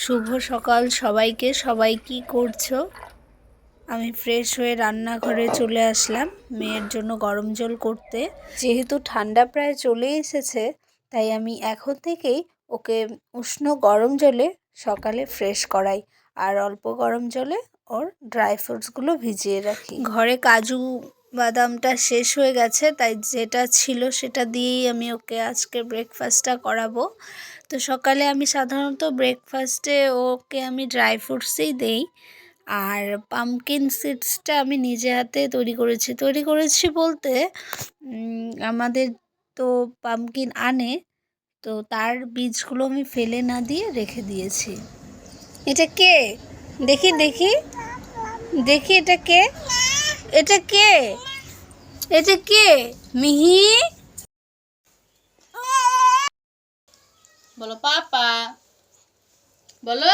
শুভ সকাল সবাইকে। সবাই কি করছো? আমি ফ্রেশ হয়ে রান্নাঘরে চলে আসলাম মেয়ের জন্য গরম জল করতে। যেহেতু ঠান্ডা প্রায় চলে এসেছে, তাই আমি এখন থেকেই ওকে উষ্ণ গরম জলে সকালে ফ্রেশ করাই, আর অল্প গরম জলে ওর ড্রাই ফ্রুটসগুলো ভিজিয়ে রাখি। ঘরে কাজু বাদামটা শেষ হয়ে গেছে, তাই যেটা ছিল সেটা দিয়েই আমি ওকে আজকে ব্রেকফাস্টটা করাবো। তো সকালে আমি সাধারণত ব্রেকফাস্টে ওকে আমি ড্রাই ফ্রুটসই দেই, আর পামকিন সিডসটা আমি নিজে হাতে তৈরি করেছি বলতে আমাদের তো পামকিন আনে, তো তার বীজগুলো আমি ফেলে না দিয়ে রেখে দিয়েছি। এটা কে? দেখি দেখি দেখি এটা কে? এটা কে? এটা কে? মিহি বলো পাপা, বলো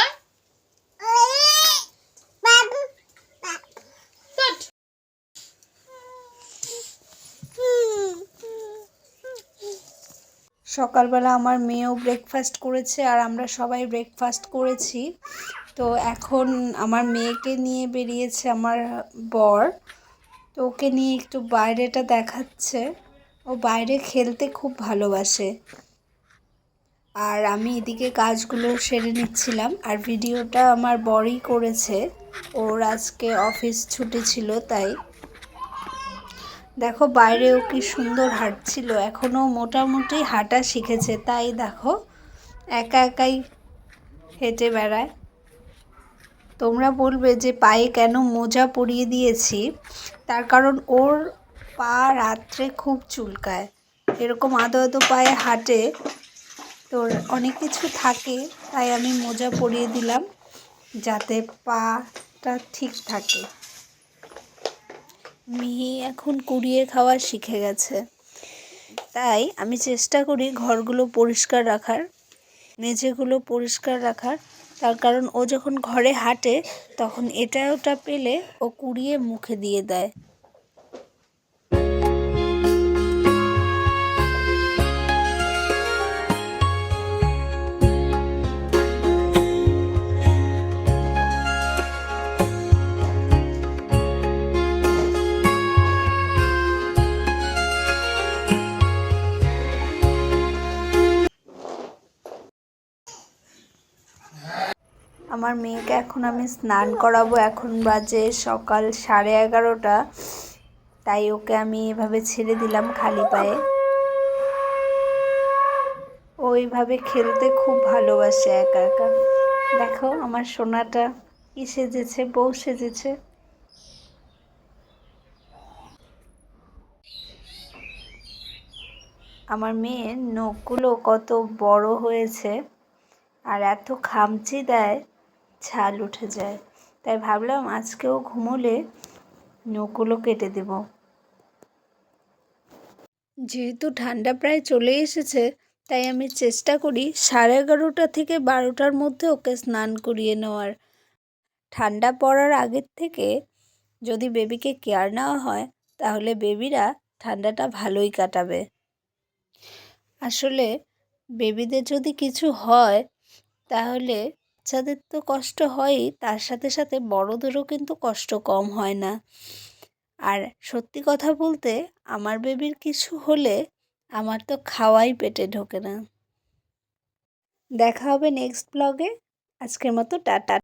সকালবেলা আমার মেয়েও ব্রেকফাস্ট করেছে আর আমরা সবাই ব্রেকফাস্ট করেছি। তো এখন আমার মেয়েকে নিয়ে বেরিয়েছে আমার বর, তো ওকে নিয়ে একটু বাইরেটা দেখাচ্ছে। ও বাইরে খেলতে খুব ভালোবাসে, আর আমি এদিকে কাজগুলো সেরে নিচ্ছিলাম। আর ভিডিওটা আমার বরই করেছে, ওর আজকে অফিস ছুটি ছিল তাই। দেখো বাইরেও কি সুন্দর হাঁটছিল, এখনও মোটামুটি হাঁটা শিখেছে, তাই দেখো একা একাই হেঁটে বেড়ায়। তোমরা বলবে যে পায়ে কেন মোজা পরিয়ে দিয়েছি, তার কারণ ওর পা রাত্রে খুব চুলকায়, এরকম আদো আদো পায়ে হাঁটে, তোর অনেক কিছু থাকে, তাই আমি মোজা পরিয়ে দিলাম যাতে পাটা ঠিক থাকে। মিহি এখন কুড়িয়ে খাওয়া শিখে গেছে, তাই আমি চেষ্টা করি ঘরগুলো পরিষ্কার রাখার, মেঝেগুলো পরিষ্কার রাখার। তার কারণ ও যখন ঘরে হাঁটে তখন এটা ওটা পেলে ও কুড়িয়ে মুখে দিয়ে দেয়। আমার মেয়েকে এখন আমি স্নান করাবো। এখন বাজে সকাল 11:30, তাই ওকে আমি এভাবে ছেড়ে দিলাম খালি পায়ে। ও এইভাবে খেলতে খুব ভালোবাসে একা একা। দেখো আমার সোনাটা কি সেজেছে, বউ সেজেছে। আমার মেয়ের নখগুলো কত বড় হয়েছে আর এত খামচি দেয়, ছাল উঠে যায়, তাই ভাবলাম আজকেও ঘুমোলে নখগুলো কেটে দেব। যেহেতু ঠান্ডা প্রায় চলে এসেছে, তাই আমি চেষ্টা করি 11:30 থেকে 12টার মধ্যে ওকে স্নান করিয়ে নেওয়ার। ঠান্ডা পড়ার আগের থেকে যদি বেবিকে কেয়ার নেওয়া হয়, তাহলে বেবিরা ঠান্ডাটা ভালোই কাটাবে। আসলে বেবিদের যদি কিছু হয় তাহলে বাচ্চাদের তো কষ্ট হয়ই, তার সাথে সাথে বড়দেরও কিন্তু কষ্ট কম হয় না। আর সত্যি কথা বলতে আমার বেবির কিছু হলে আমার তো খাওয়াই পেটে ঢোকে না। দেখা হবে নেক্সট ব্লগে। আজকের মতো টাটা।